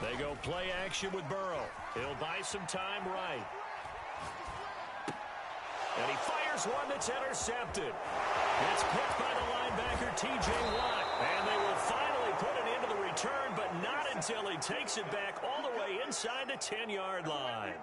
They go play action with Burrow. He'll buy some time right. And he fires one that's intercepted. It's picked by the linebacker, T.J. Watt. And they will finally put it into the return, but not until he takes it back all the way inside the 10-yard line.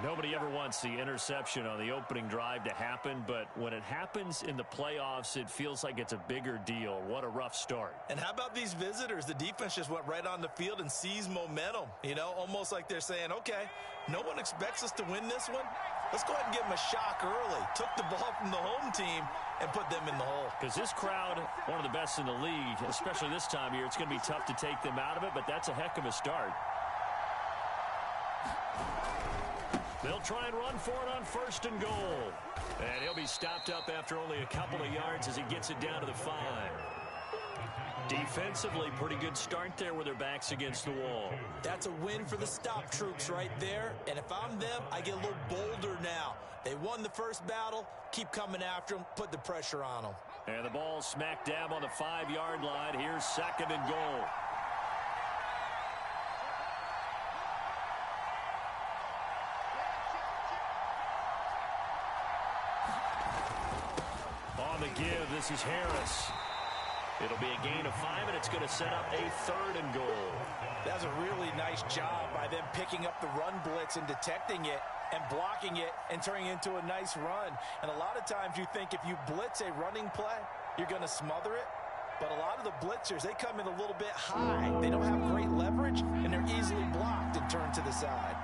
Nobody ever wants the interception on the opening drive to happen, but when it happens in the playoffs, it feels like it's a bigger deal. What a rough start. And how about these visitors? The defense just went right on the field and seized momentum. You know, almost like they're saying, okay, no one expects us to win this one. Let's go ahead and give them a shock early. Took the ball from the home team and put them in the hole. Because this crowd, one of the best in the league, especially this time of year, it's going to be tough to take them out of it, but that's a heck of a start. They'll try and run for it on 1st and goal. And he'll be stopped up after only a couple of yards as he gets it down to the 5. Defensively, pretty good start there with their backs against the wall. That's a win for the stop troops right there. And if I'm them, I get a little bolder now. They won the first battle. Keep coming after them. Put the pressure on them. And the ball smack dab on the 5-yard line. Here's 2nd and goal. On the give, this is Harris. It'll be a gain of 5, and it's going to set up a 3rd and goal. That's a really nice job by them picking up the run blitz and detecting it and blocking it and turning it into a nice run. And a lot of times you think if you blitz a running play, you're going to smother it. But a lot of the blitzers, they come in a little bit high. They don't have great leverage, and they're easily blocked and turned to the side.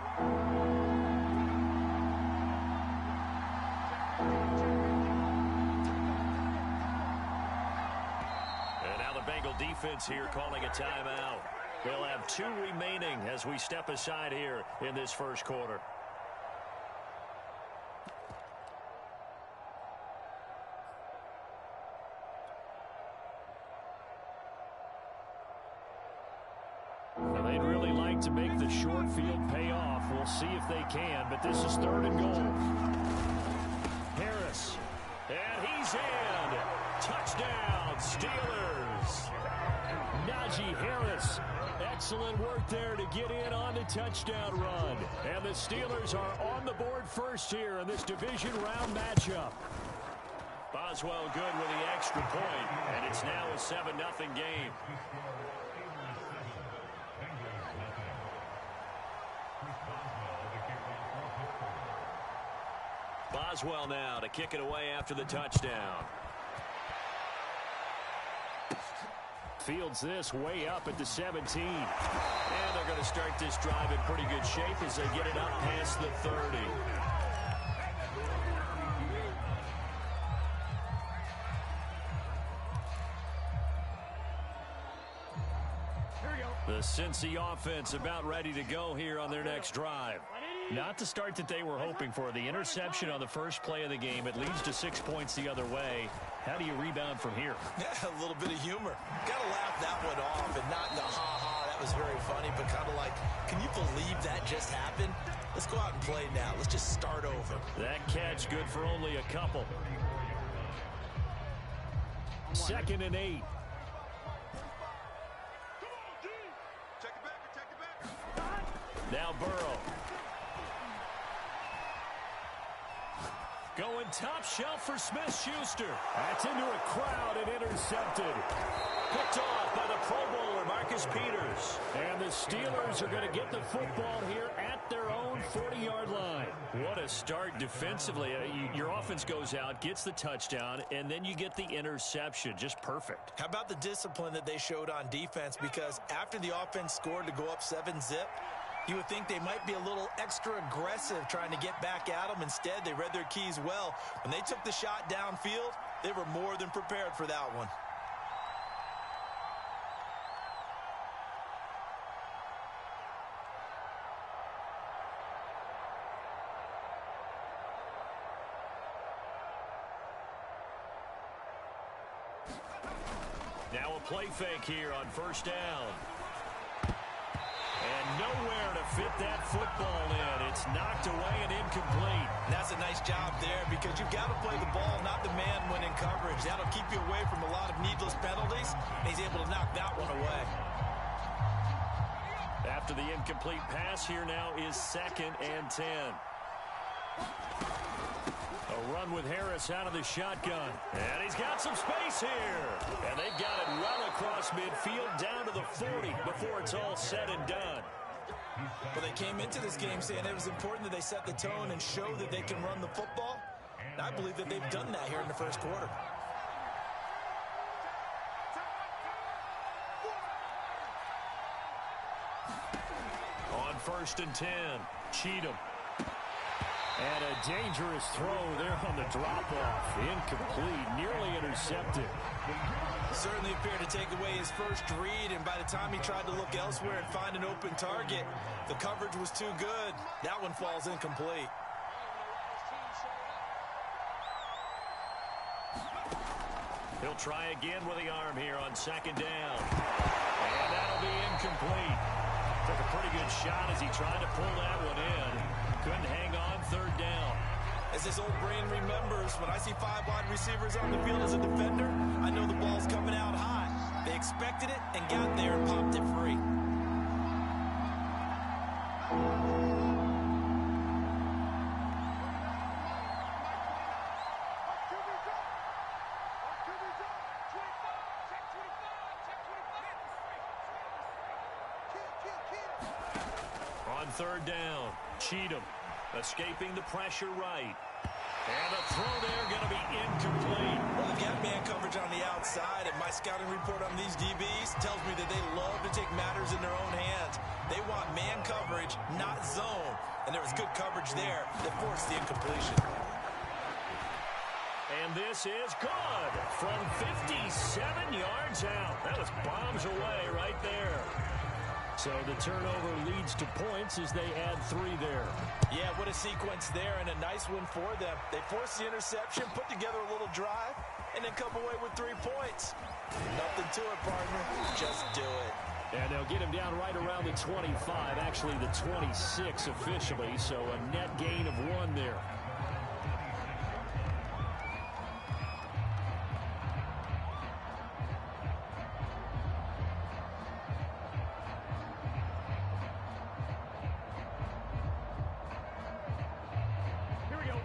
Defense here calling a timeout. They'll have 2 remaining as we step aside here in this first quarter. Well, they'd really like to make the short field pay off. We'll see if they can, but this is 3rd and goal. Harris, and he's in. Touchdown, Steelers. Najee Harris, excellent work there to get in on the touchdown run. And the Steelers are on the board first here in this division round matchup. Boswell good with the extra point, and it's now a 7-0 game. Boswell now to kick it away after the touchdown. Fields this way up at the 17. And they're going to start this drive in pretty good shape as they get it up past the 30. The Cincy offense about ready to go here on their next drive. Not the start that they were hoping for. The interception on the first play of the game. It leads to 6 points the other way. How do you rebound from here? Yeah, a little bit of humor. Got to laugh that one off and not the ha-ha. That was very funny, but kind of like, can you believe that just happened? Let's go out and play now. Let's just start over. That catch good for only a couple. 2nd and 8. Now Burrow. Going top shelf for Smith-Schuster. That's into a crowd and intercepted. Picked off by the Pro Bowler, Marcus Peters. And the Steelers are going to get the football here at their own 40-yard line. What a start defensively. Your offense goes out, gets the touchdown, and then you get the interception. Just perfect. How about the discipline that they showed on defense? Because after the offense scored to go up 7-zip, you would think they might be a little extra aggressive trying to get back at them. Instead, they read their keys well. When they took the shot downfield, they were more than prepared for that one. Now a play fake here on 1st down. And nowhere to fit that football in. It's knocked away and incomplete. That's a nice job there because you've got to play the ball, not the man when in coverage. That'll keep you away from a lot of needless penalties, and he's able to knock that one away. After the incomplete pass, here now is 2nd and 10. A run with Harris out of the shotgun. And he's got some space here. And they've got it well across midfield down to the 40 before it's all said and done. Well, they came into this game saying it was important that they set the tone and show that they can run the football. And I believe that they've done that here in the first quarter. On 1st and 10, Cheatham. And a dangerous throw there on the drop-off. Incomplete, nearly intercepted. Certainly appeared to take away his first read, and by the time he tried to look elsewhere and find an open target, the coverage was too good. That one falls incomplete. He'll try again with the arm here on 2nd down. And that'll be incomplete. Took a pretty good shot as he tried to pull that one in. Couldn't hang on 3rd down. As his old brain remembers, when I see 5 wide receivers on the field as a defender, I know the ball's coming out high. They expected it and got there and popped it free. On 3rd down, Cheatham escaping the pressure right. And the throw there going to be incomplete. Well, they've got man coverage on the outside, and my scouting report on these DBs tells me that they love to take matters in their own hands. They want man coverage, not zone. And there was good coverage there that forced the incompletion. And this is good from 57 yards out. That was bombs away right there. So the turnover leads to points as they add 3 there. Yeah, what a sequence there, and a nice one for them. They forced the interception, put together a little drive, and then come away with 3 points. Nothing to it, partner. Just do it. And they'll get him down right around the 25, actually the 26 officially, so a net gain of 1 there.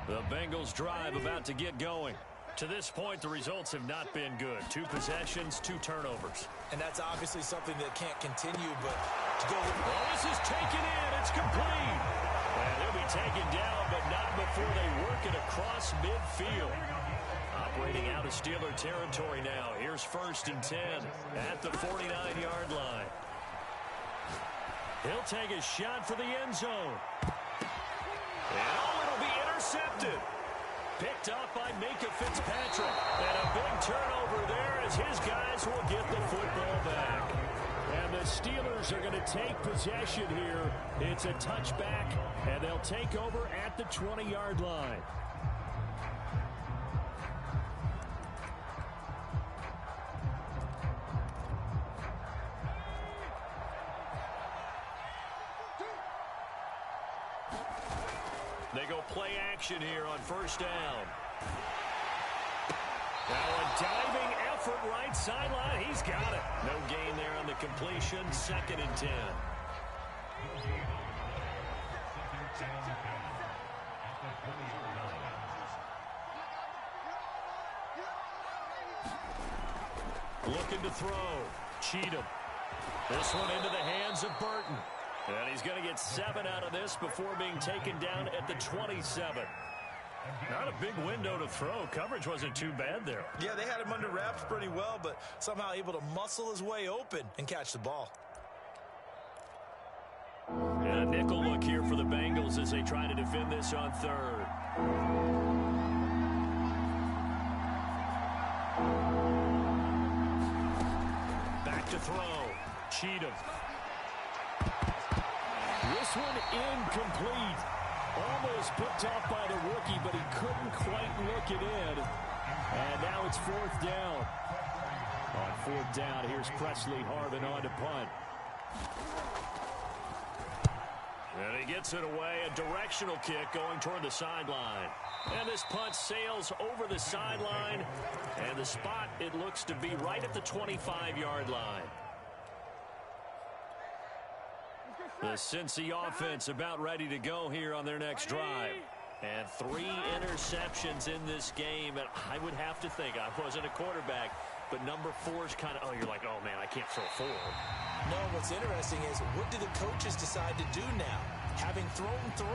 The Bengals drive about to get going. To this point, the results have not been good. 2 possessions, 2 turnovers. And that's obviously something that can't continue, but to go... Oh, this is taken in. It's complete. And they'll be taken down, but not before they work it across midfield. Operating out of Steeler territory now. Here's 1st and 10 at the 49-yard line. He'll take a shot for the end zone. And it'll be intercepted. Picked up by Minka Fitzpatrick. And a big turnover there as his guys will get the football back. And the Steelers are going to take possession here. It's a touchback, and they'll take over at the 20-yard line. They go play action here on 1st down. Now a diving effort right sideline. He's got it. No gain there on the completion. 2nd and 10. Looking to throw. Cheatham. This one into the hands of Burton. And he's going to get 7 out of this before being taken down at the 27. Not a big window to throw. Coverage wasn't too bad there. Yeah, they had him under wraps pretty well, but somehow able to muscle his way open and catch the ball. And a nickel look here for the Bengals as they try to defend this on 3rd. Back to throw. Cheatham. This one incomplete. Almost picked off by the rookie, but he couldn't quite look it in. And now it's 4th down. On 4th down, here's Presley Harvin on to punt. And he gets it away. A directional kick going toward the sideline. And this punt sails over the sideline. And the spot, it looks to be right at the 25-yard line. The Cincy offense about ready to go here on their next drive. And 3 interceptions in this game. And I would have to think, I wasn't a quarterback, but number 4 is kind of, you're like, oh, man, I can't throw 4. No, what's interesting is what do the coaches decide to do now? Having thrown 3,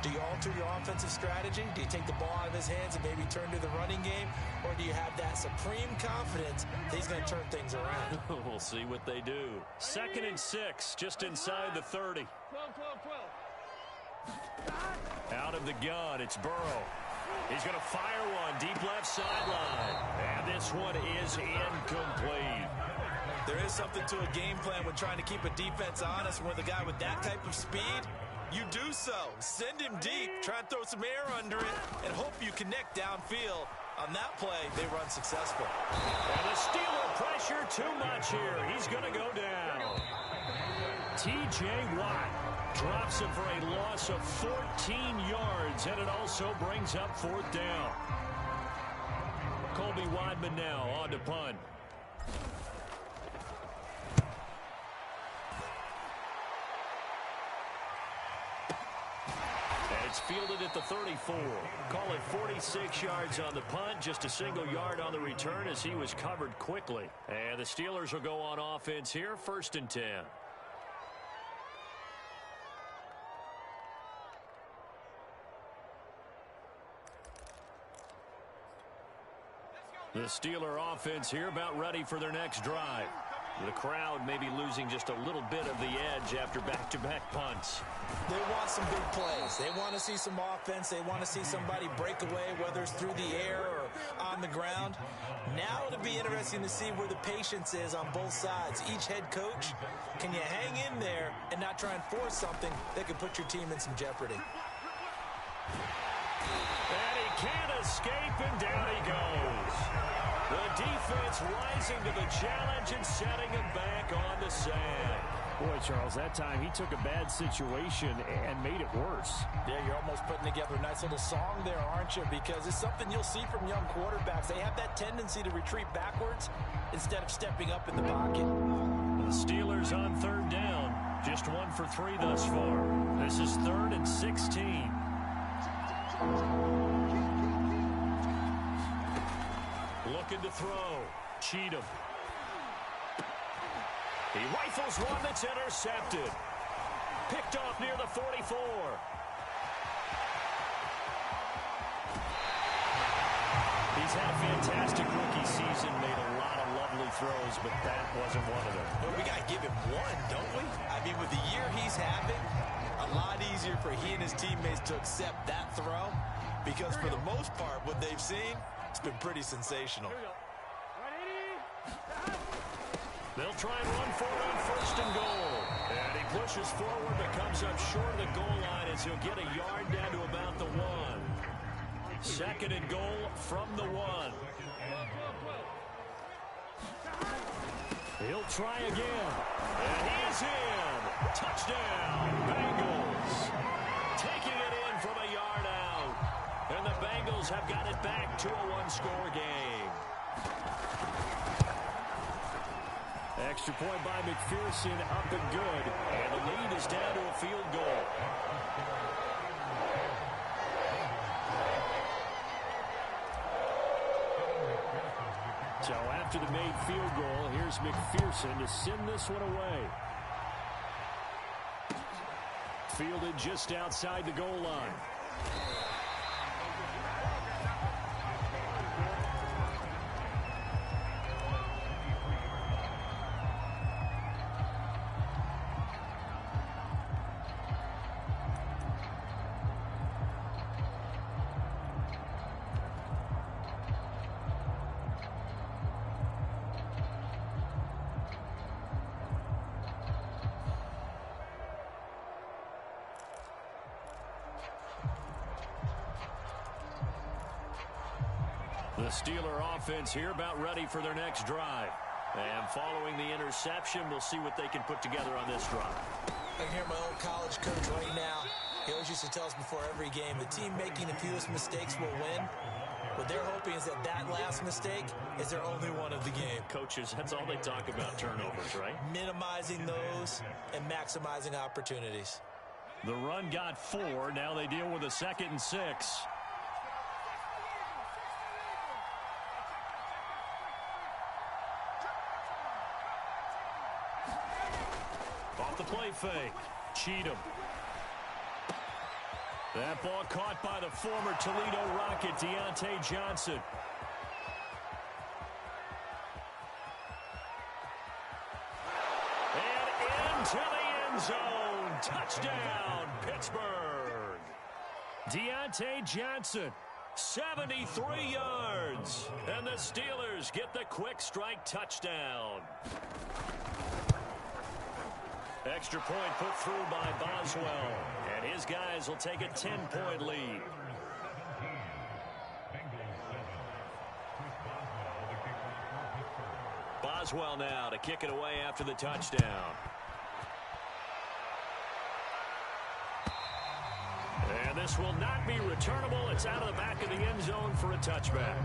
do you alter your offensive strategy? Do you take the ball out of his hands and maybe turn to the running game? Or do you have that supreme confidence that he's going to turn things around? We'll see what they do. 2nd and 6, just inside the 30. 12. Out of the gun, it's Burrow. He's going to fire one deep left sideline. And this one is incomplete. There is something to a game plan when trying to keep a defense honest. With a guy with that type of speed, you do so. Send him deep, try and throw some air under it, and hope you connect downfield. On that play, they run successful. And the Steeler pressure too much here. He's going to go down. T.J. Watt drops him for a loss of 14 yards, and it also brings up 4th down. Colby Wadman now on to punt. It's fielded at the 34. Call it 46 yards on the punt, just a single yard on the return as he was covered quickly. And the Steelers will go on offense here, 1st and 10. The Steeler offense here about ready for their next drive. The crowd may be losing just a little bit of the edge after back-to-back punts. They want some big plays. They want to see some offense. They want to see somebody break away, whether it's through the air or on the ground. Now it'll be interesting to see where the patience is on both sides. Each head coach, can you hang in there and not try and force something that could put your team in some jeopardy? And he can't escape, and down he goes. The defense rising to the challenge and setting him back on the sand. Boy, Charles, that time he took a bad situation and made it worse. Yeah, you're almost putting together a nice little song there, aren't you? Because it's something you'll see from young quarterbacks. They have that tendency to retreat backwards instead of stepping up in the pocket. The Steelers on 3rd down. Just 1 for 3 thus far. This is 3rd and 16. Looking to throw. Cheatham. He rifles one that's intercepted. Picked off near the 44. He's had a fantastic rookie season, made a lot of lovely throws, but that wasn't one of them. Well, we got to give him one, don't we? I mean, with the year he's having, a lot easier for he and his teammates to accept that throw because for the most part, what they've seen, it's been pretty sensational. They'll try and run for it on 1st and goal. And he pushes forward but comes up short of the goal line as he'll get a yard down to about the 1. 2nd and goal from the 1. He'll try again. And he's in. Touchdown, Bengals. Taking it in from a yard out. And the Bengals have got it back to a 1-score game. Extra point by McPherson, up and good. And the lead is down to a field goal. So after the made field goal, here's McPherson to send this one away. Fielded just outside the goal line. The Steeler offense here about ready for their next drive. And following the interception, we'll see what they can put together on this drive. I can hear my old college coach right now. He always used to tell us before every game, the team making the fewest mistakes will win. What they're hoping is that that last mistake is their only one of the game. Coaches, that's all they talk about, turnovers, right? Minimizing those and maximizing opportunities. The run got 4. Now they deal with a 2nd and 6. Off the play fake. Cheatham. That ball caught by the former Toledo Rocket, Deontay Johnson. And into the end zone. Touchdown, Pittsburgh. Deontay Johnson, 73 yards. And the Steelers get the quick strike touchdown. Extra point put through by Boswell. And his guys will take a 10-point lead. Boswell now to kick it away after the touchdown. And this will not be returnable. It's out of the back of the end zone for a touchback.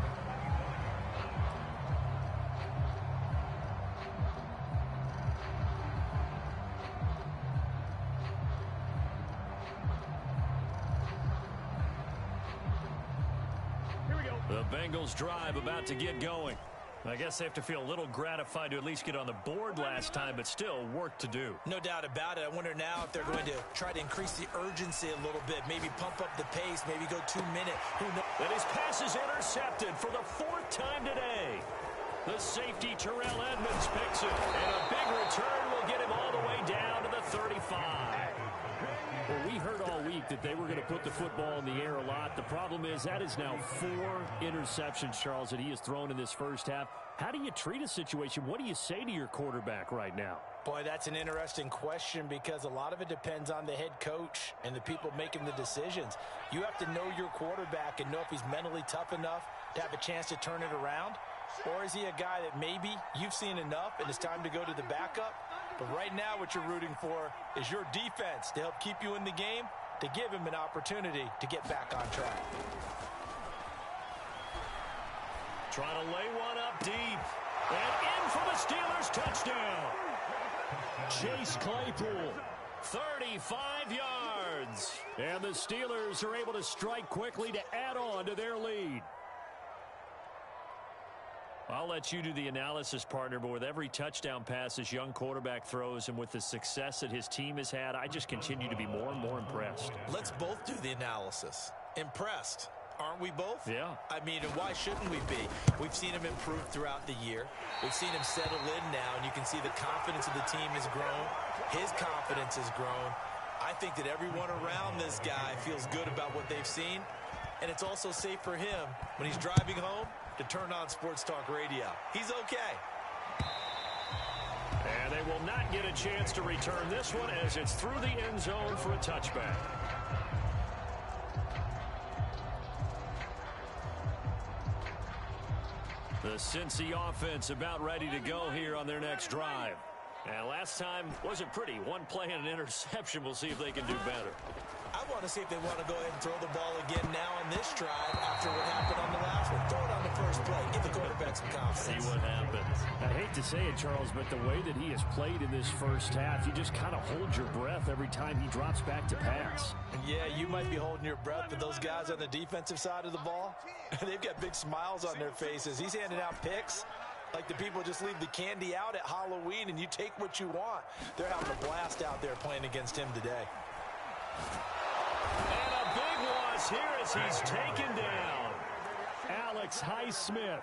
The Bengals drive about to get going. I guess they have to feel a little gratified to at least get on the board last time, but still work to do. No doubt about it. I wonder now if they're going to try to increase the urgency a little bit, maybe pump up the pace, maybe go 2-minute. Who knows? And his pass is intercepted for the 4th time today. The safety Terrell Edmonds picks it, and a big return will get him all the way down to the 35. Well, we heard all week that they were going to put the football in the air a lot. The problem is that is now 4 interceptions, Charles, that he has thrown in this first half. How do you treat a situation? What do you say to your quarterback right now? Boy, that's an interesting question because a lot of it depends on the head coach and the people making the decisions. You have to know your quarterback and know if he's mentally tough enough to have a chance to turn it around. Or is he a guy that maybe you've seen enough and it's time to go to the backup? But right now what you're rooting for is your defense to help keep you in the game, to give him an opportunity to get back on track. Trying to lay one up deep. And in for the Steelers touchdown. Chase Claypool, 35 yards. And the Steelers are able to strike quickly to add on to their lead. I'll let you do the analysis, partner, but with every touchdown pass this young quarterback throws and with the success that his team has had, I just continue to be more and more impressed. Let's both do the analysis. Impressed. Aren't we both? Yeah. I mean, and why shouldn't we be? We've seen him improve throughout the year. We've seen him settle in now, and you can see the confidence of the team has grown. His confidence has grown. I think that everyone around this guy feels good about what they've seen, and it's also safe for him when he's driving home to turn on Sports Talk Radio. He's okay. And they will not get a chance to return this one as it's through the end zone for a touchback. The Cincy offense about ready to go here on their next drive. And last time wasn't pretty. One play and an interception. We'll see if they can do better. I want to see if they want to go ahead and throw the ball again now on this drive after what happened on the last one. Throw it on the first play. Give the quarterback some confidence. See what happens. I hate to say it, Charles, but the way that he has played in this first half, you just kind of hold your breath every time he drops back to pass. Yeah, you might be holding your breath, but those guys on the defensive side of the ball, they've got big smiles on their faces. He's handing out picks like the people just leave the candy out at Halloween and you take what you want. They're having a blast out there playing against him today. And a big loss here as he's taken down. Alex Highsmith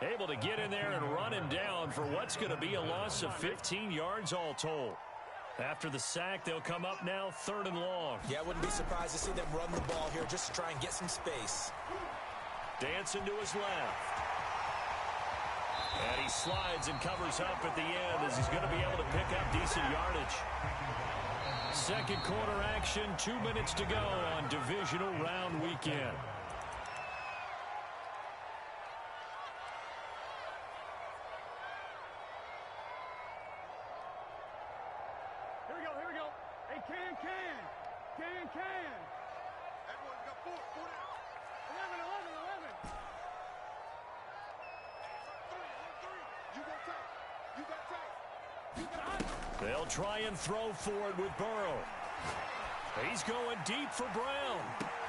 able to get in there and run him down for what's going to be a loss of 15 yards all told. After the sack, they'll come up now 3rd and long. Yeah, I wouldn't be surprised to see them run the ball here just to try and get some space. Dancing to his left. And he slides and covers up at the end as he's going to be able to pick up decent yardage. Second quarter action, 2 minutes to go on divisional round weekend. Here we go. Hey, can. Everyone's got 4. 11. They'll try and throw for it with Burrow. He's going deep for Brown.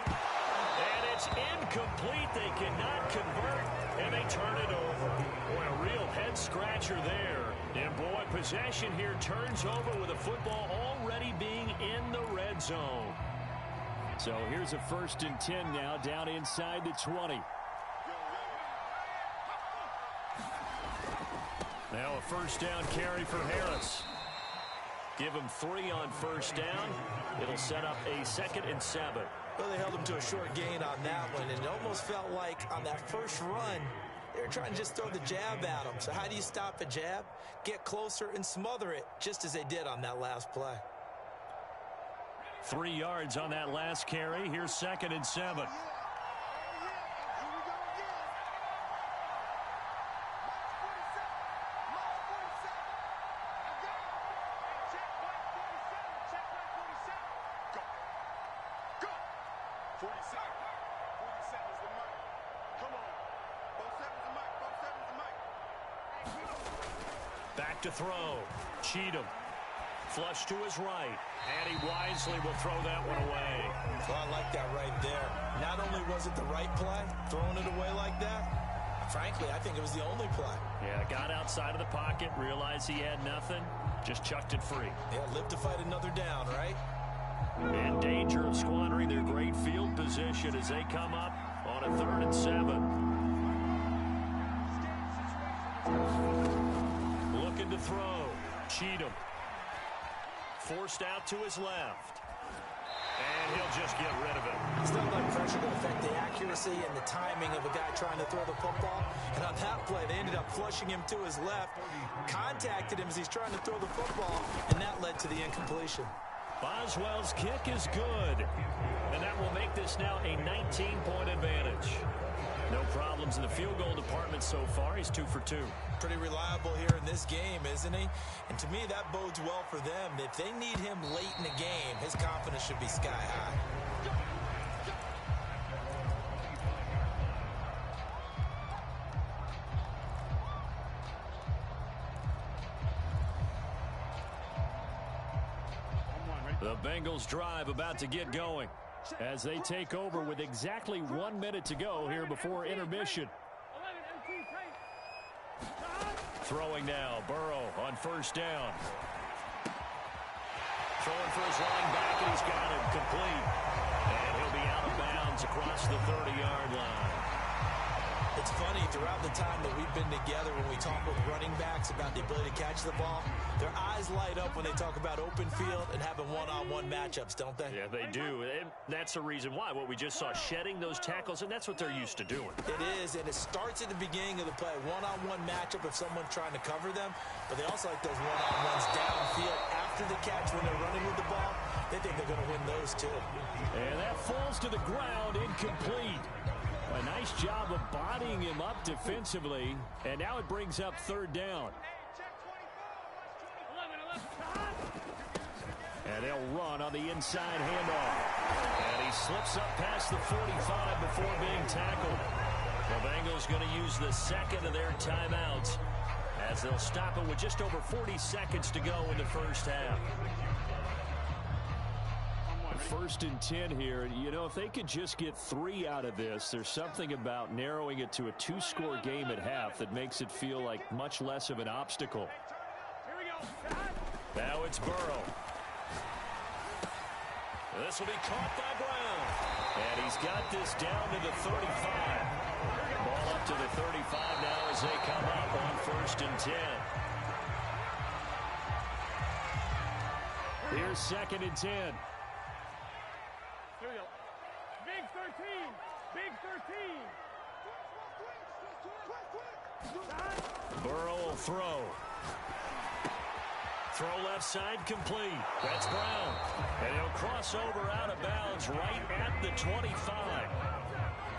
And it's incomplete. They cannot convert, and they turn it over. Boy, a real head-scratcher there. And, boy, possession here turns over with the football already being in the red zone. So here's a 1st and 10 now, down inside the 20. Now a 1st down carry for Harris. Give him 3 on 1st down. It'll set up a 2nd and 7. Well, they held him to a short gain on that one, and it almost felt like on that first run, they were trying to just throw the jab at him. So how do you stop a jab? Get closer and smother it, just as they did on that last play. 3 yards on that last carry. Here's 2nd and 7. Back to throw. Cheatham. Flush to his right. And he wisely will throw that one away. Well, I like that right there. Not only was it the right play, throwing it away like that, frankly, I think it was the only play. Yeah, got outside of the pocket, realized he had nothing, just chucked it free. Yeah, live to fight another down, right? In danger of squandering their great field position as they come up on a 3rd and 7. Looking to throw. Cheatham. Forced out to his left. And he'll just get rid of it. It's not like pressure to affect the accuracy and the timing of a guy trying to throw the football. And on that play, they ended up flushing him to his left, contacted him as he's trying to throw the football, and that led to the incompletion. Boswell's kick is good. And that will make this now a 19-point advantage. No problems in the field goal department so far. He's 2 for 2. Pretty reliable here in this game, isn't he? And to me, that bodes well for them. If they need him late in the game, his confidence should be sky high. The Bengals drive about to get going as they take over with exactly 1 minute to go here before intermission. Throwing now, Burrow on 1st down. Throwing for his running back, and he's got him complete. And he'll be out of bounds across the 30-yard line. It's funny, throughout the time that we've been together, when we talk with running backs about the ability to catch the ball, their eyes light up when they talk about open field and having one-on-one matchups, don't they? Yeah, they do. And that's the reason why. What we just saw, shedding those tackles, and that's what they're used to doing. It is, and it starts at the beginning of the play. One-on-one matchup if someone's trying to cover them, but they also like those one-on-ones downfield after the catch when they're running with the ball. They think they're going to win those, too. And that falls to the ground, incomplete. A nice job of bodying him up defensively, and now it brings up 3rd down. And they'll run on the inside handoff. And he slips up past the 45 before being tackled. The Bengals going to use the 2nd of their timeouts as they'll stop it with just over 40 seconds to go in the 1st half. 1st and 10 here. You know, if they could just get 3 out of this, there's something about narrowing it to a 2-score game at half that makes it feel like much less of an obstacle. Now it's Burrow. This will be caught by Brown. And he's got this down to the 35. Ball up to the 35 now as they come up on 1st and 10. Here's 2nd and 10. Here we go. Big 13. Big 13. Burrow will throw. Throw left side complete. That's Brown. And he'll cross over out of bounds right at the 25.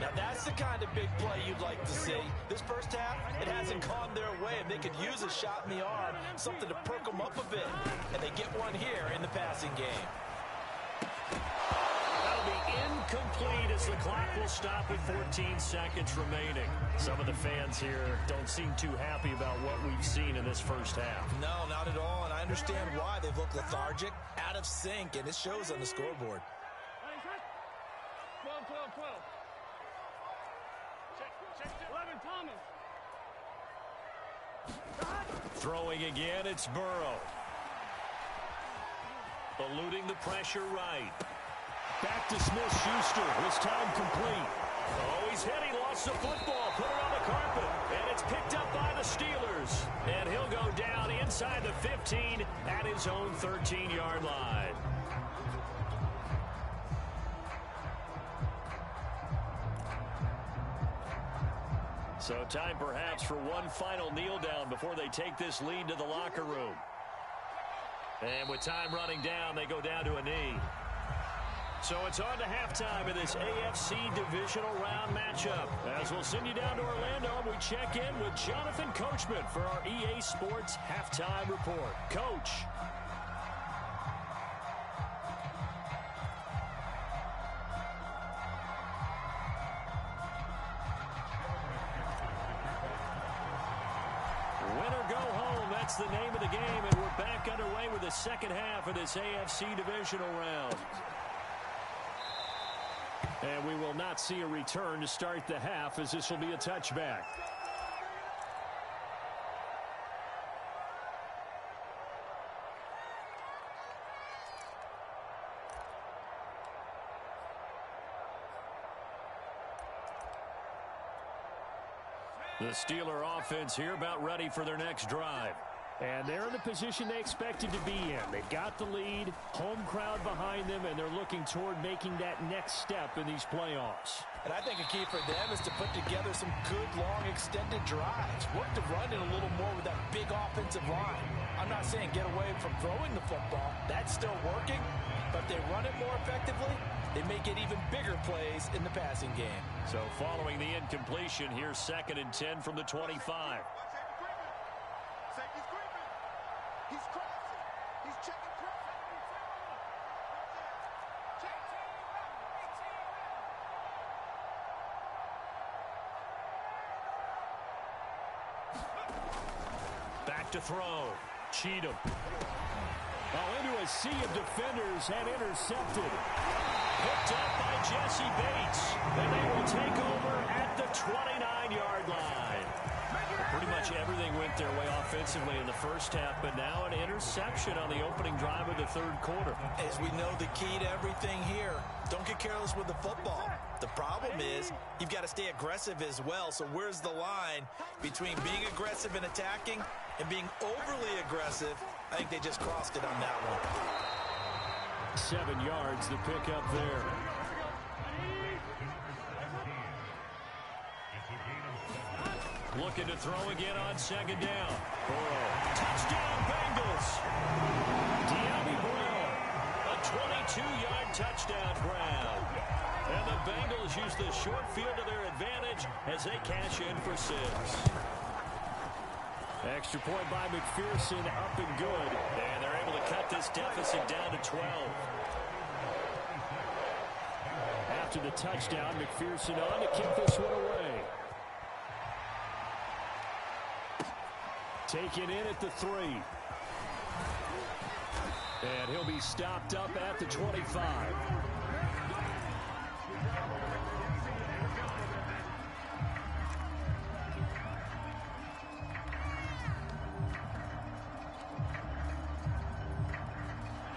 Now that's the kind of big play you'd like to see. This first half, it hasn't gone their way, and they could use a shot in the arm, something to perk them up a bit. And they get one here in the passing game. That'll be incomplete as the clock will stop with 14 seconds remaining. Some of the fans here don't seem too happy about what we've seen in this first half. No, not at all, and I understand why. They've looked lethargic, out of sync, and it shows on the scoreboard. 12. Check 11, Thomas. Throwing again, it's Burrow. Eluding the pressure right. Back to Smith-Schuster. This time complete. Oh, he's hit. He lost the football. Put it on the carpet. And it's picked up by the Steelers. And he'll go down inside the 15 at his own 13-yard line. So time perhaps for one final kneel down before they take this lead to the locker room. And with time running down, they go down to a knee. So it's on to halftime in this AFC divisional round matchup. As we'll send you down to Orlando, we check in with Jonathan Coachman for our EA Sports Halftime Report. Coach. That's the name of the game, and we're back underway with the second half of this AFC divisional round. And we will not see a return to start the half, as this will be a touchback. The Steeler offense here about ready for their next drive. And they're in the position they expected to be in. They've got the lead, home crowd behind them, and they're looking toward making that next step in these playoffs. And I think a key for them is to put together some good, long, extended drives. Work to run it a little more with that big offensive line. I'm not saying get away from throwing the football. That's still working. But if they run it more effectively, they may get even bigger plays in the passing game. So following the incompletion, here's 2nd and 10 from the 25. He's crossing. He's checking crossing. Back to throw. Cheatham. Into a sea of defenders and intercepted. Picked up by Jesse Bates. And they will take over at the 29-yard line. Pretty much everything went their way offensively in the first half, but now an interception on the opening drive of the third quarter. As we know, the key to everything here, don't get careless with the football. The problem is you've got to stay aggressive as well. So where's the line between being aggressive and attacking and being overly aggressive? I think they just crossed it on that one. 7 yards to pick up there. Looking to throw again on 2nd down. Burrow. Touchdown, Bengals. De'Ami Brown. A 22-yard touchdown grab. And the Bengals use the short field to their advantage as they cash in for 6. Extra point by McPherson, up and good. And they're able to cut this deficit down to 12. After the touchdown, McPherson on to kick this one away. Taken in at the 3. And he'll be stopped up at the 25.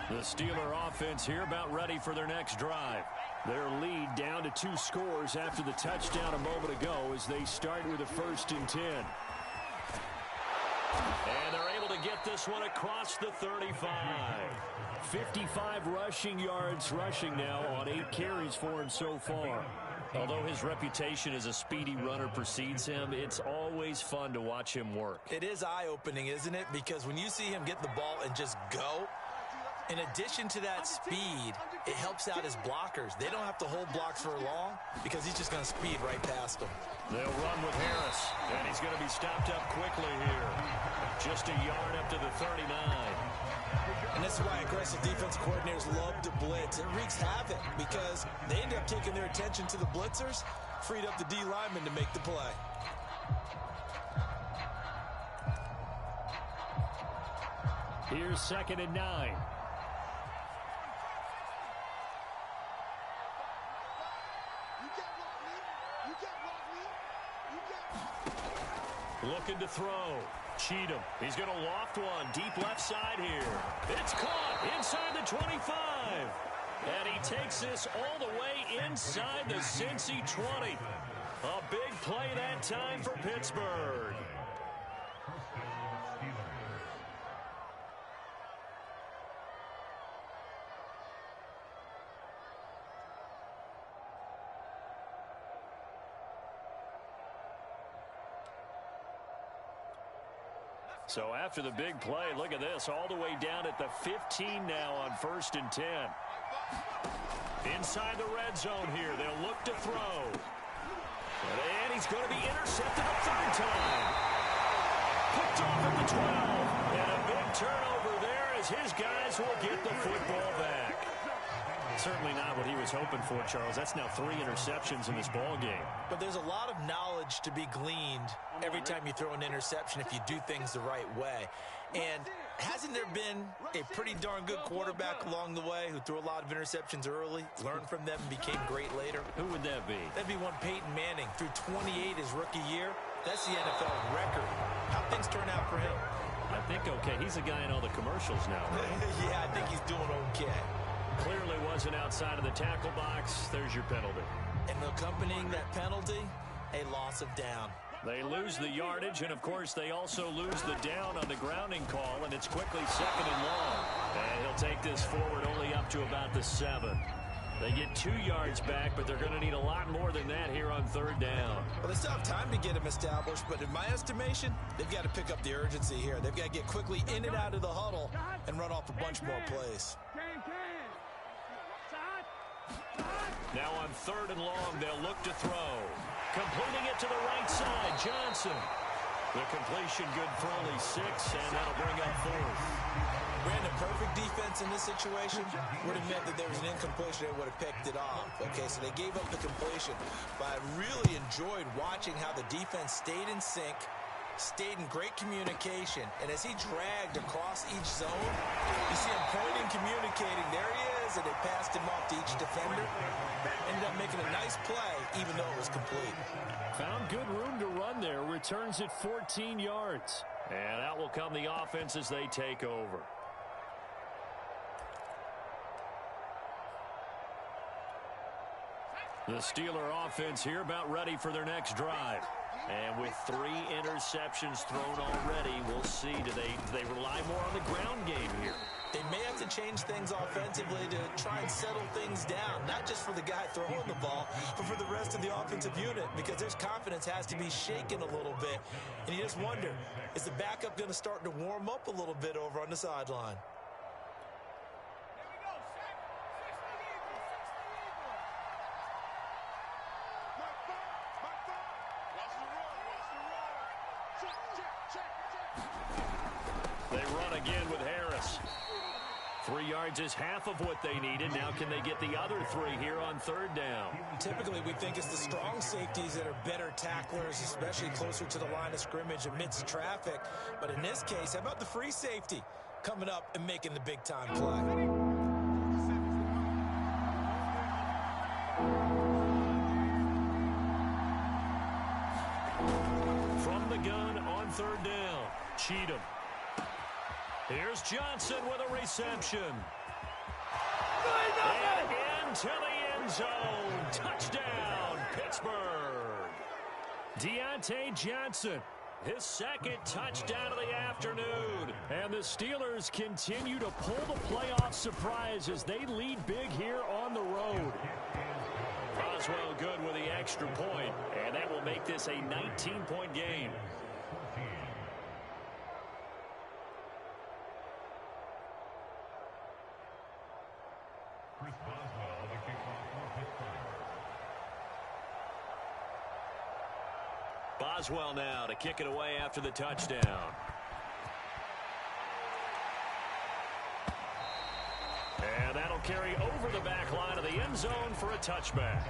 The Steeler offense here about ready for their next drive. Their lead down to 2 scores after the touchdown a moment ago as they start with a 1st and 10. And they're able to get this one across the 35. 55 rushing yards rushing now on 8 carries for him so far. Although his reputation as a speedy runner precedes him, it's always fun to watch him work. It is eye-opening, isn't it? Because when you see him get the ball and just go, In addition to that speed, it helps out his blockers. They don't have to hold blocks for long because he's just going to speed right past them. They'll run with Harris, and he's going to be stopped up quickly here. Just a yard up to the 39. And this is why aggressive defense coordinators love to blitz. It wreaks havoc because they end up taking their attention to the blitzers, freed up the D lineman to make the play. Here's 2nd and 9. Looking to throw. Cheatham. He's going to loft one. Deep left side here. It's caught inside the 25. And he takes this all the way inside the Cincy 20. A big play that time for Pittsburgh. So after the big play, look at this, all the way down at the 15 now on 1st and 10. Inside the red zone here, they'll look to throw. And he's going to be intercepted a 3rd time. Picked off at the 12. And a big turnover there as his guys will get the football back. Certainly not what he was hoping for, Charles. That's now 3 interceptions in this ball game. But there's a lot of knowledge to be gleaned every time you throw an interception if you do things the right way. And hasn't there been a pretty darn good quarterback along the way who threw a lot of interceptions early, learned from them, and became great later? Who would that be? That'd be one Peyton Manning. Threw 28 his rookie year. That's the NFL record. How'd things turn out for him? I think okay. He's a guy in all the commercials now, right? Yeah, I think he's doing okay. Clearly wasn't outside of the tackle box. There's your penalty. And accompanying that penalty, a loss of down. They lose the yardage, and, of course, they also lose the down on the grounding call, and it's quickly 2nd and long. And he'll take this forward only up to about the 7. They get 2 yards back, but they're going to need a lot more than that here on 3rd down. Well, they still have time to get him established, but in my estimation, they've got to pick up the urgency here. They've got to get quickly in and out of the huddle and run off a bunch more plays. Now on 3rd and long, they'll look to throw. Completing it to the right side, Johnson. The completion good for only 6, and that'll bring up 4th. Brandon, perfect defense in this situation would have meant that there was an incompletion and would have picked it off. Okay, so they gave up the completion, but I really enjoyed watching how the defense stayed in sync, stayed in great communication, and as he dragged across each zone, you see him pointing, communicating. There he is, and they passed him off to each defender. Ended up making a nice play, even though it was complete. Found good room to run there. Returns it 14 yards. And out will come the offense as they take over. The Steeler offense here about ready for their next drive. And with 3 interceptions thrown already, we'll see. Do they rely more on the ground game here? They may have to change things offensively to try and settle things down, not just for the guy throwing the ball, but for the rest of the offensive unit, because their confidence has to be shaken a little bit. And you just wonder, is the backup going to start to warm up a little bit over on the sideline? They run again with Harris. 3 yards is half of what they needed. Now can they get the other 3 here on 3rd down? Typically, we think it's the strong safeties that are better tacklers, especially closer to the line of scrimmage amidst traffic. But in this case, how about the free safety coming up and making the big-time play? From the gun on 3rd down, Cheatham. Here's Johnson with a reception. And into the end zone. Touchdown, Pittsburgh. Deontay Johnson, his 2nd touchdown of the afternoon. And the Steelers continue to pull the playoff surprise as they lead big here on the road. Boswell good with the extra point, and that will make this a 19-point game. Boswell now to kick it away after the touchdown. And that'll carry over the back line of the end zone for a touchback.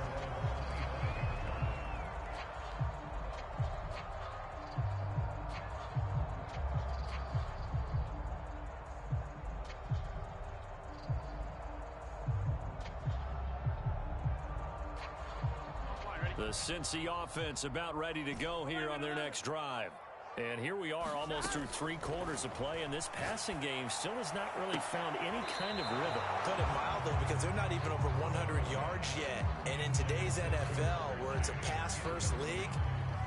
The Cincy offense about ready to go here on their next drive. And here we are almost through 3 quarters of play, and this passing game still has not really found any kind of rhythm. Put it mildly, because they're not even over 100 yards yet. And in today's NFL, where it's a pass-first league,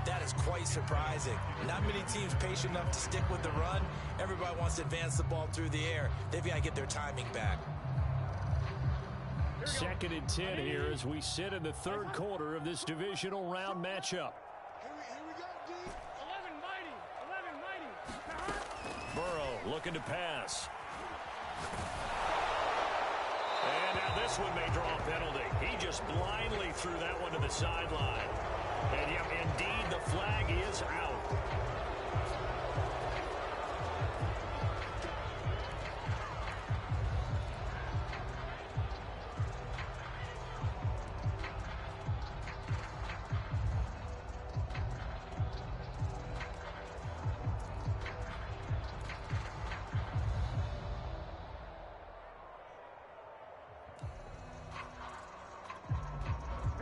that is quite surprising. Not many teams patient enough to stick with the run. Everybody wants to advance the ball through the air. They've got to get their timing back. 2nd and 10 here as we sit in the 3rd quarter of this divisional round matchup. Here we go, D. 11 mighty. Burrow looking to pass. And now this one may draw a penalty. He just blindly threw that one to the sideline. And yep, indeed, the flag is out.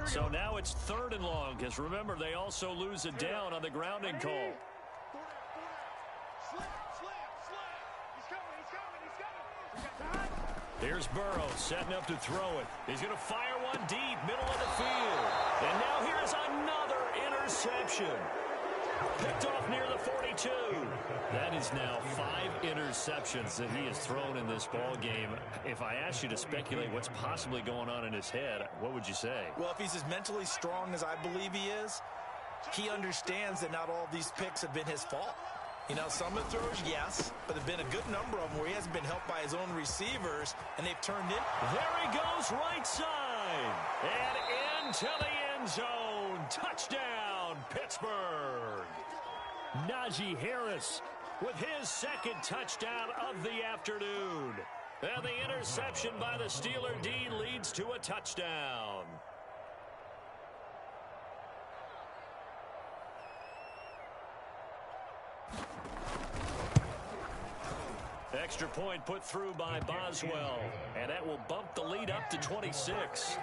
So now it's 3rd and long, because remember, they also lose it down on the grounding call. Slam. He's coming. Here's Burrow setting up to throw it. He's going to fire one deep, middle of the field. And now here's another interception. Picked off near the 42. That is now 5 interceptions that he has thrown in this ball game. If I asked you to speculate what's possibly going on in his head, what would you say? Well, if he's as mentally strong as I believe he is, he understands that not all of these picks have been his fault. You know, some of the throws, yes, but there have been a good number of them where he hasn't been helped by his own receivers, and they've turned in. There he goes, right side. And into the end zone. Touchdown, Pittsburgh. Najee Harris with his 2nd touchdown of the afternoon. And the interception by the Steeler D leads to a touchdown. Extra point put through by Boswell. And that will bump the lead up to 26.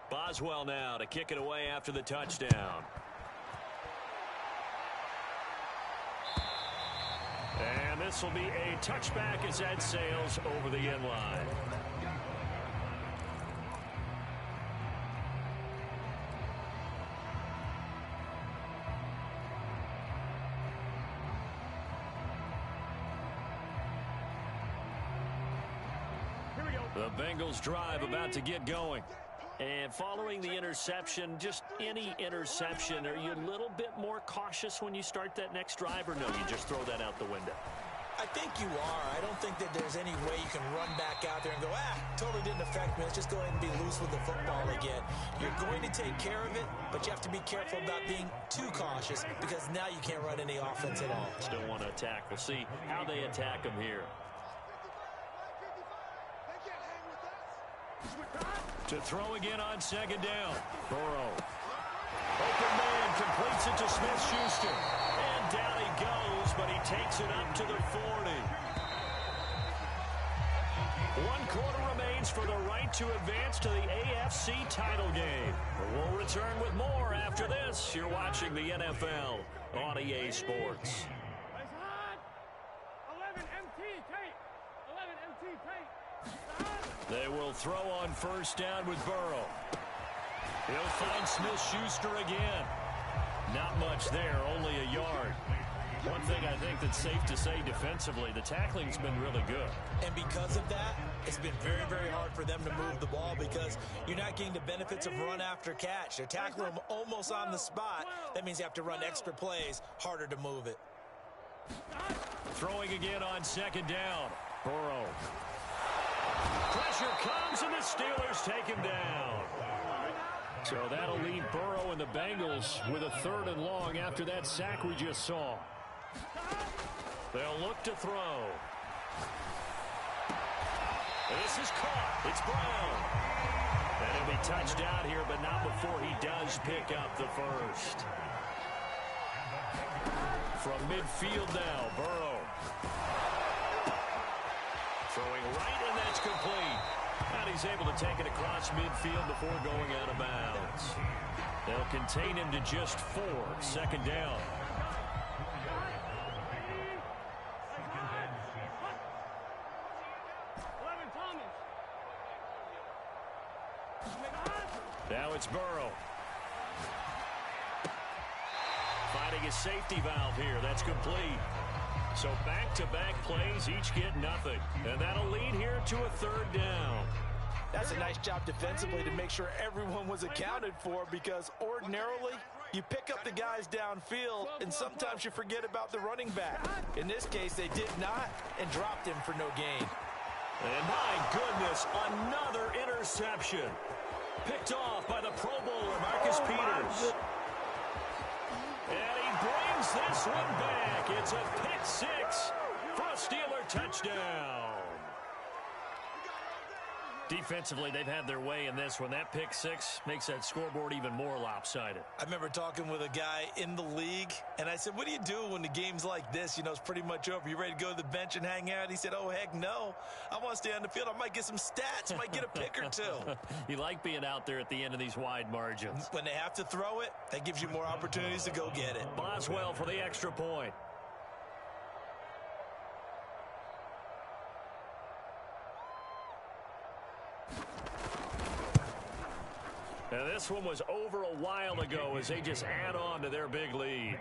Boswell now to kick it away after the touchdown. And this will be a touchback as that sails over the end line. The Bengals drive about to get going. And following the interception, just any interception, are you a little bit more cautious when you start that next drive, or no, you just throw that out the window? I think you are. I don't think that there's any way you can run back out there and go, totally didn't affect me. Let's just go ahead and be loose with the football again. You're going to take care of it, but you have to be careful about being too cautious, because now you can't run any offense at all. Still want to attack. We'll see how they attack them here. To throw again on 2nd down. Burrow. Open man completes it to Smith-Schuster. And down he goes, but he takes it up to the 40. 1 quarter remains for the right to advance to the AFC title game. We'll return with more after this. You're watching the NFL on EA Sports. 11 MT tape. 11 MT tape. They will throw on 1st down with Burrow. He'll find Smith-Schuster again. Not much there, only a yard. One thing I think that's safe to say defensively, the tackling's been really good. And because of that, it's been very, very hard for them to move the ball because you're not getting the benefits of run after catch. They're tackling them almost on the spot. That means you have to run extra plays, harder to move it. Throwing again on second down. Burrow. Pressure comes, and the Steelers take him down. So that'll leave Burrow and the Bengals with a 3rd and long after that sack we just saw. They'll look to throw. This is caught. It's Brown. And he'll be touched out here, but not before he does pick up the first. From midfield now, Burrow. Throwing right, and that's complete. And he's able to take it across midfield before going out of bounds. They'll contain him to just 4. 2nd down. Now it's Burrow. Finding a safety valve here. That's complete. So back-to-back plays, each get nothing. And that'll lead here to a 3rd down. That's a nice job defensively to make sure everyone was accounted for because ordinarily you pick up the guys downfield and sometimes you forget about the running back. In this case, they did not and dropped him for no gain. And my goodness, another interception. Picked off by the Pro Bowler, Marcus Peters. And he brings this one back. It's a pick 6 for a Steeler touchdown. Defensively, they've had their way in this one. That pick 6 makes that scoreboard even more lopsided. I remember talking with a guy in the league, and I said, what do you do when the game's like this? You know, it's pretty much over. You ready to go to the bench and hang out? He said, oh, heck no. I want to stay on the field. I might get some stats. Might get a pick or 2. You like being out there at the end of these wide margins. When they have to throw it, that gives you more opportunities to go get it. Boswell for the extra point. Now, this one was over a while ago as they just add on to their big lead.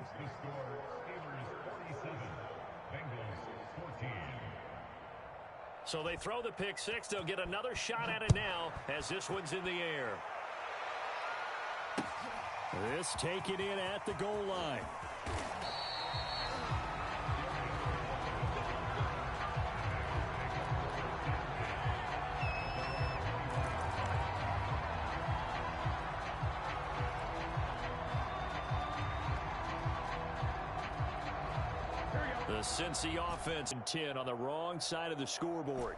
So they throw the pick 6. They'll get another shot at it now as this one's in the air. This taken in at the goal line. The Cincy offense and 10 on the wrong side of the scoreboard.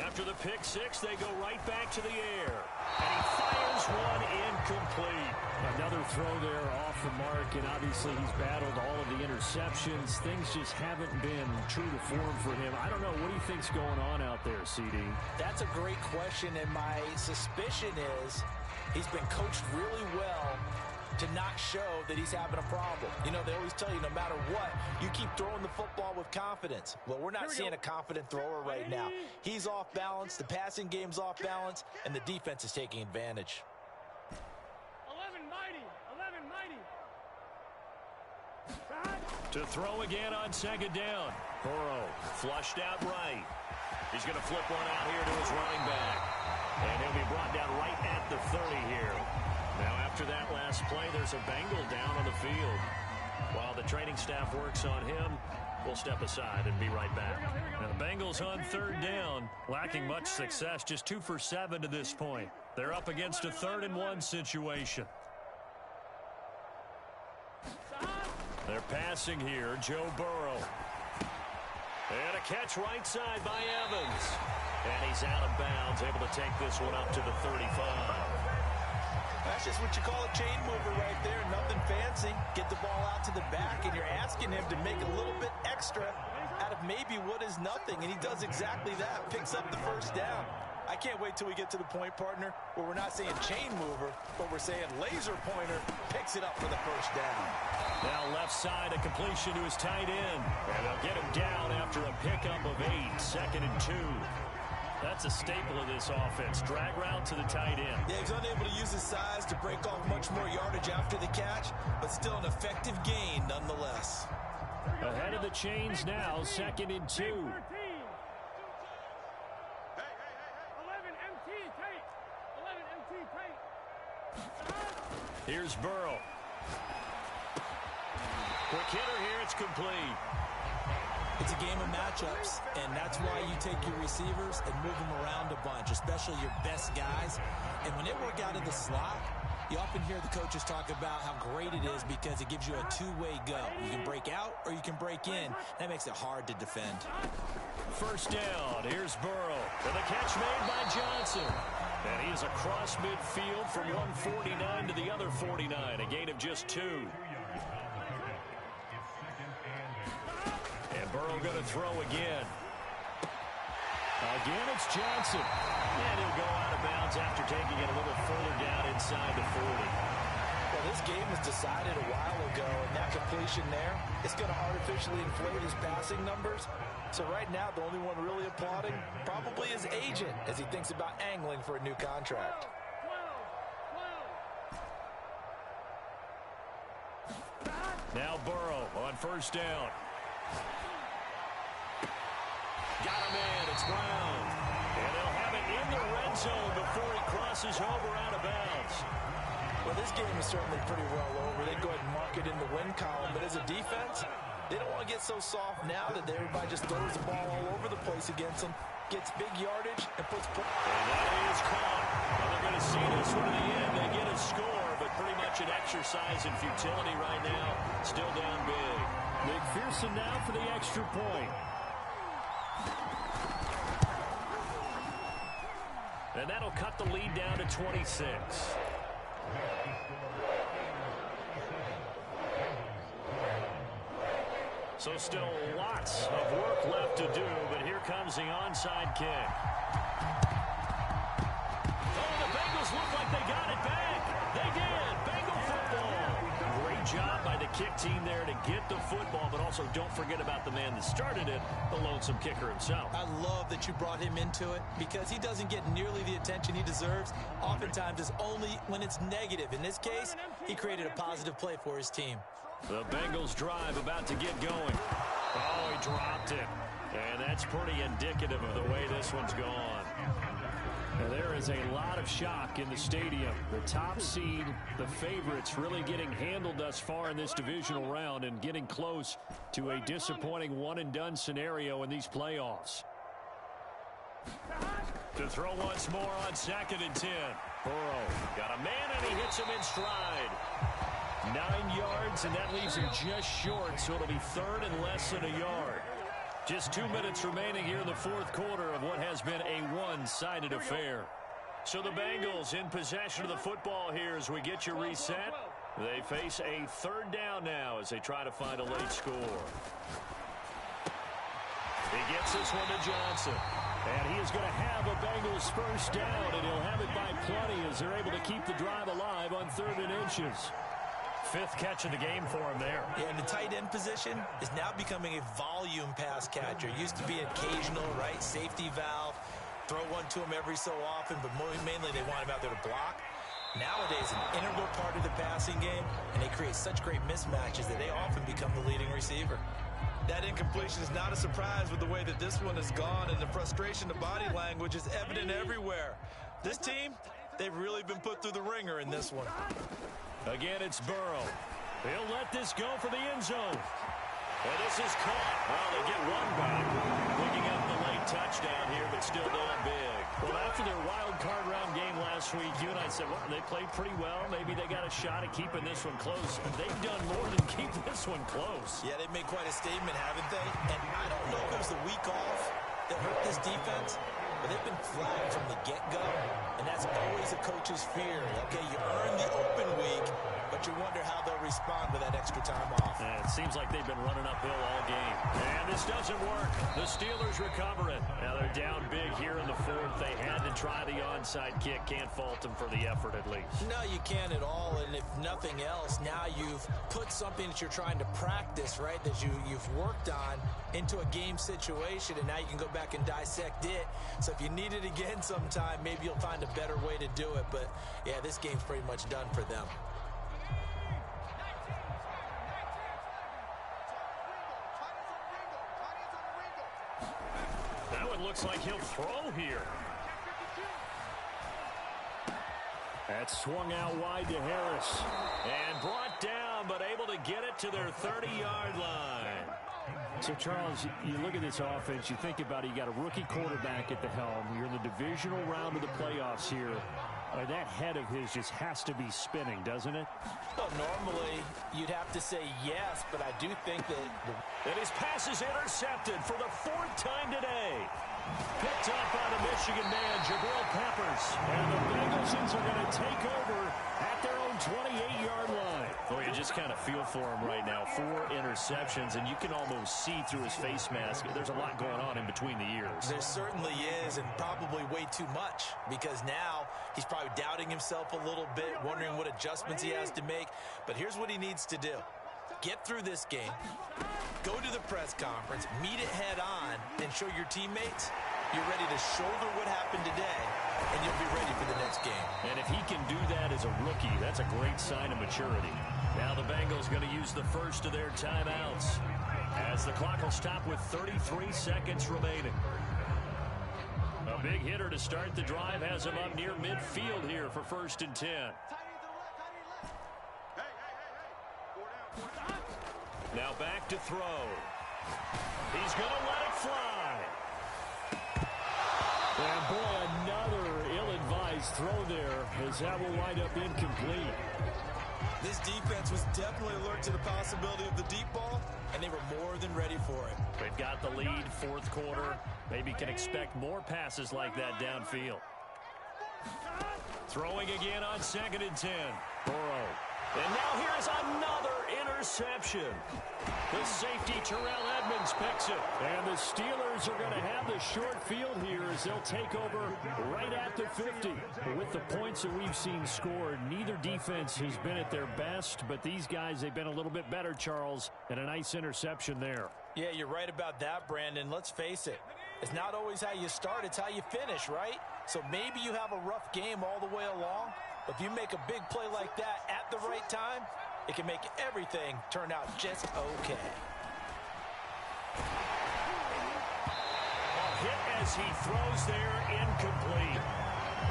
After the pick 6, they go right back to the air. And he fires one incomplete. Another throw there off the mark, and obviously he's battled all of the interceptions. Things just haven't been true to form for him. I don't know. What do you think's going on out there, CD? That's a great question, and my suspicion is he's been coached really well to not show that he's having a problem. You know, they always tell you no matter what, you keep throwing the football with confidence. Well, we're not seeing a confident thrower right now. He's off balance, the passing game's off balance, and the defense is taking advantage. 11 mighty. To throw again on second down. Burrow flushed out right. He's going to flip one out here to his running back. And he'll be brought down right at the 30 here. Now, after that last play, there's a Bengal down on the field. While the training staff works on him, we'll step aside and be right back. Now, the Bengals on third down, lacking much success, just 2 for 7 to this point. They're up against a 3rd and 1 situation. They're passing here, Joe Burrow. And a catch right side by Evans. And he's out of bounds, able to take this one up to the 35. That's just what you call a chain mover right there. Nothing fancy. Get the ball out to the back, and you're asking him to make a little bit extra out of maybe what is nothing, and he does exactly that. Picks up the first down. I can't wait till we get to the point, partner, where we're not saying chain mover, but we're saying laser pointer picks it up for the first down. Now left side, a completion to his tight end. And they'll get him down after a pickup of 8. 2nd and 2. That's a staple of this offense. Drag route to the tight end. Yeah, he's unable to use his size to break off much more yardage after the catch, but still an effective gain nonetheless. Ahead of the chains now, 2nd and 2. 11 MT tape. 11 MT tape. Here's Burrow. Quick hitter here. It's complete. It's a game of matchups, and that's why you take your receivers and move them around a bunch, especially your best guys. And when they work out of the slot, you often hear the coaches talk about how great it is because it gives you a two-way go. You can break out or you can break in. That makes it hard to defend. First down. Here's Burrow. And the catch made by Johnson. And he is across midfield from 149 to the other 49. A gain of just 2. And Burrow going to throw again. Again, it's Johnson. And he'll go out of bounds after taking it a little further down inside the 40. Well, this game was decided a while ago, and that completion there, it's going to artificially inflate his passing numbers. So right now, the only one really applauding probably his agent as he thinks about angling for a new contract. 12. Now Burrow on first down. Got him in. It's Brown. And they'll have it in the red zone before he crosses over out of bounds. Well, this game is certainly pretty well over. They go ahead and mark it in the win column. But as a defense, they don't want to get so soft now that everybody just throws the ball all over the place against them, gets big yardage, and puts points. And that is caught. Well, they're going to see this one to the end. They get a score, but pretty much an exercise in futility right now. Still down big. McPherson now for the extra point. And that'll cut the lead down to 26. So still lots of work left to do, but here comes the onside kick. Oh, the Bengals look like they got it back. They did. Bengal football. Great job by the kick team there to get the football, but also don't forget about the man that started it, the lonesome kicker himself. I love that you brought him into it because he doesn't get nearly the attention he deserves. Oftentimes it's only when it's negative. In this case, he created a positive play for his team. The Bengals drive about to get going. Oh, he dropped it. And that's pretty indicative of the way this one's gone. And there is a lot of shock in the stadium. The top seed, the favorites, really getting handled thus far in this divisional round and getting close to a disappointing one-and-done scenario in these playoffs. To throw once more on 2nd and 10. Burrow got a man, and he hits him in stride. 9 yards, and that leaves him just short, so it'll be 3rd and less than a yard. Just 2 minutes remaining here in the 4th quarter of what has been a one-sided affair. So the Bengals in possession of the football here as we get you reset. They face a 3rd down now as they try to find a late score. He gets this one to Johnson. And he is going to have a Bengals first down, and he'll have it by plenty as they're able to keep the drive alive on 3rd and inches. 5th catch of the game for him there. Yeah, and the tight end position is now becoming a volume pass catcher. It used to be occasional, right, safety valve, throw one to him every so often, but mainly they want him out there to block. Nowadays, an integral part of the passing game, and they create such great mismatches that they often become the leading receiver. That incompletion is not a surprise with the way that this one has gone, and the frustration, the body language is evident everywhere. This team, they've really been put through the ringer in this one. Again, it's Burrow. He'll let this go for the end zone. And this is caught. Well, they get one back. Looking up the late touchdown here, but still down big. Well, after their wild card round game last week, you and I said, well, they played pretty well. Maybe they got a shot at keeping this one close. And they've done more than keep this one close. Yeah, they've made quite a statement, haven't they? And I don't know if it was the week off that hurt this defense, but they've been flagged from the get-go, and that's always a coach's fear. Okay, you earn the open week, but you wonder how they'll respond with that extra time off. And it seems like they've been running uphill all game. And this doesn't work. The Steelers recover it. Now they're down big here in the fourth. They had to try the onside kick. Can't fault them for the effort at least. No, you can't at all. And if nothing else, now you've put something that you're trying to practice, right, that you've worked on into a game situation, and now you can go back and dissect it. So if you need it again sometime, maybe you'll find a better way to do it. But, yeah, this game's pretty much done for them. That one looks like he'll throw here. That's swung out wide to Harris. And brought down, but able to get it to their 30-yard line. So, Charles, you look at this offense, you think about it, you got a rookie quarterback at the helm. You're in the divisional round of the playoffs here. That head of his just has to be spinning, doesn't it? Well, normally, you'd have to say yes, but I do think that... And his pass is intercepted for the fourth time today. Picked up by the Michigan man, Jabril Peppers. And the Bengals are going to take over at their own 28-yard line. Boy, you just kind of feel for him right now. 4 interceptions, and you can almost see through his face mask. There's a lot going on in between the ears. There certainly is, and probably way too much, because now he's probably doubting himself a little bit, wondering what adjustments he has to make. But here's what he needs to do. Get through this game, go to the press conference, meet it head on, and show your teammates you're ready to shoulder what happened today, and you'll be ready for the next game. And if he can do that as a rookie, that's a great sign of maturity. Now the Bengals going to use the first of their timeouts as the clock will stop with 33 seconds remaining. A big hitter to start the drive has him up near midfield here for 1st and 10. Now back to throw. He's going to let it fly. And boy, another ill-advised throw there as that will wind up incomplete. This defense was definitely alert to the possibility of the deep ball, and they were more than ready for it. They've got the lead, 4th quarter. Maybe can expect more passes like that downfield. Throwing again on 2nd and 10. Burrow. And now here's another interception. The safety, Terrell Edmonds, picks it. And the Steelers are going to have the short field here as they'll take over right at the 50. With the points that we've seen scored, neither defense has been at their best, but these guys, they've been a little bit better, Charles, and a nice interception there. Yeah, you're right about that, Brandon. Let's face it. It's not always how you start, it's how you finish, right? So maybe you have a rough game all the way along, but if you make a big play like that at the right time, it can make everything turn out just okay. A hit as he throws there, incomplete.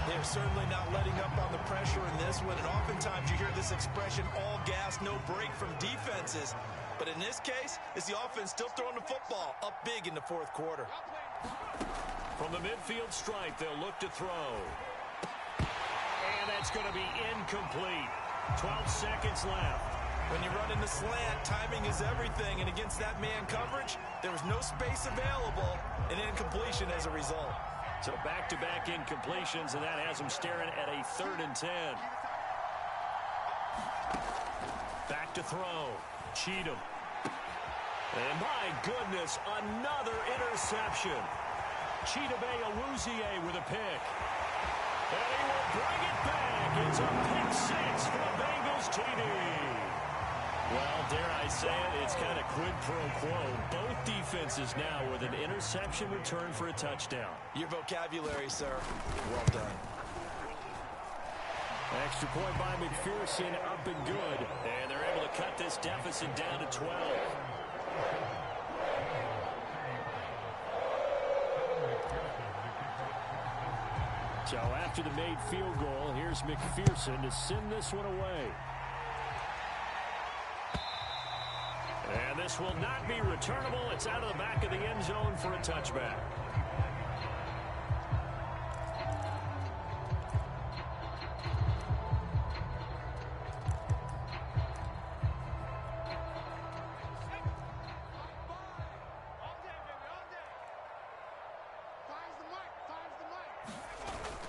They're certainly not letting up on the pressure in this one, and oftentimes you hear this expression, all gas, no break from defenses. But in this case, it's the offense still throwing the football up big in the 4th quarter. From the midfield stripe, they'll look to throw. And that's going to be incomplete. 12 seconds left. When you run in the slant, timing is everything, and against that man coverage, there was no space available, and incompletion as a result. So back-to-back incompletions, and that has him staring at a 3rd and 10. Back to throw. Cheatham. And my goodness, another interception. Chidobe Awuzie with a pick. And he will bring it back. It's a pick 6 for the Bengals TD. Well, dare I say it, it's kind of quid pro quo. Both defenses now with an interception return for a touchdown. Your vocabulary, sir. Well done. Extra point by McPherson, up and good. And they're able to cut this deficit down to 12. So after the made field goal, here's McPherson to send this one away. And this will not be returnable. It's out of the back of the end zone for a touchback.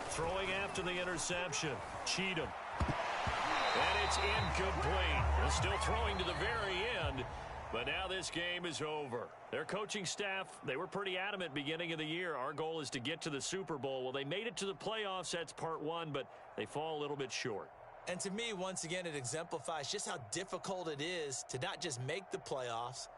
Throwing after the interception, Cheatham. And it's incomplete. Still throwing to the very end, but But now this game is over. Their coaching staff, they were pretty adamant beginning of the year. Our goal is to get to the Super Bowl. Well, they made it to the playoffs. That's part one, but they fall a little bit short. And to me, once again, it exemplifies just how difficult it is to not just make the playoffs,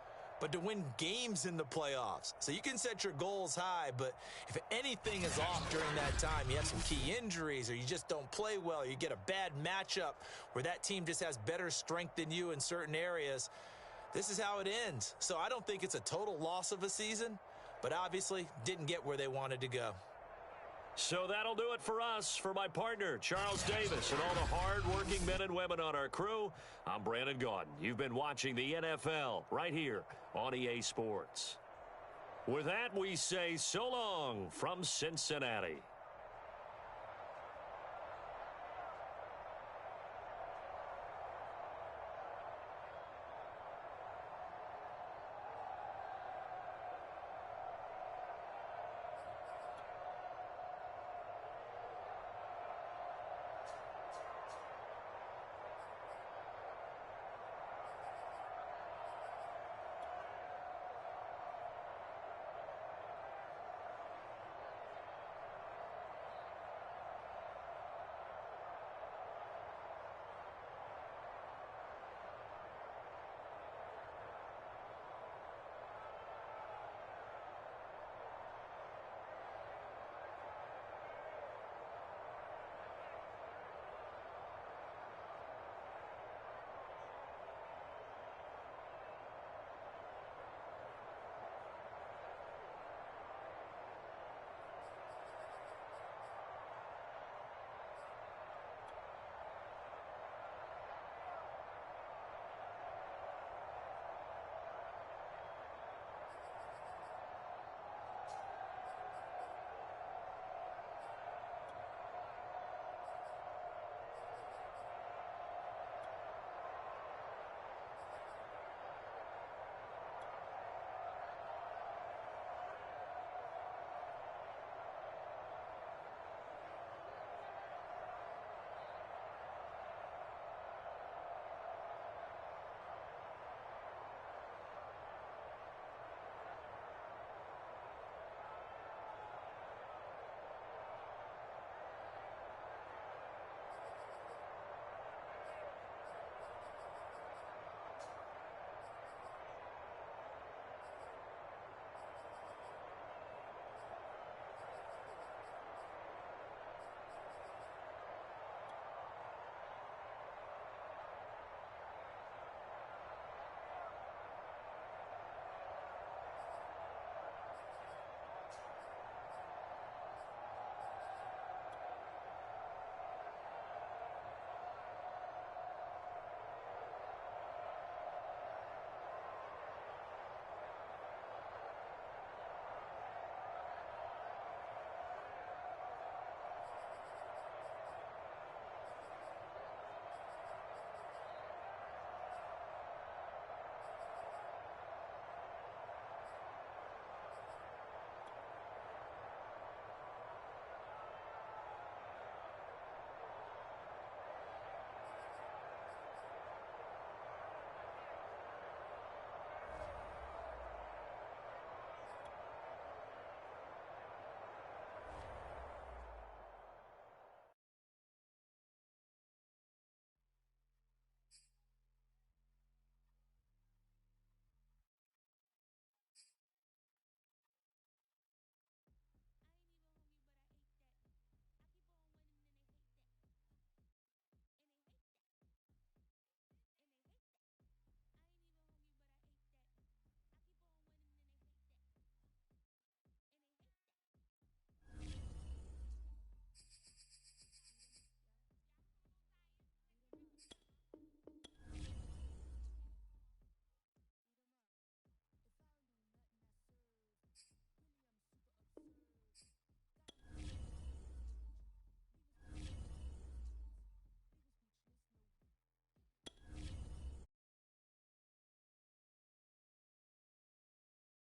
but to win games in the playoffs. So you can set your goals high, but if anything is off during that time, you have some key injuries or you just don't play well, you get a bad matchup where that team just has better strength than you in certain areas, this is how it ends. So I don't think it's a total loss of a season, but obviously didn't get where they wanted to go. So that'll do it for us. For my partner, Charles Davis, and all the hard-working men and women on our crew, I'm Brandon Gaudin. You've been watching the NFL right here on EA Sports. With that, we say so long from Cincinnati.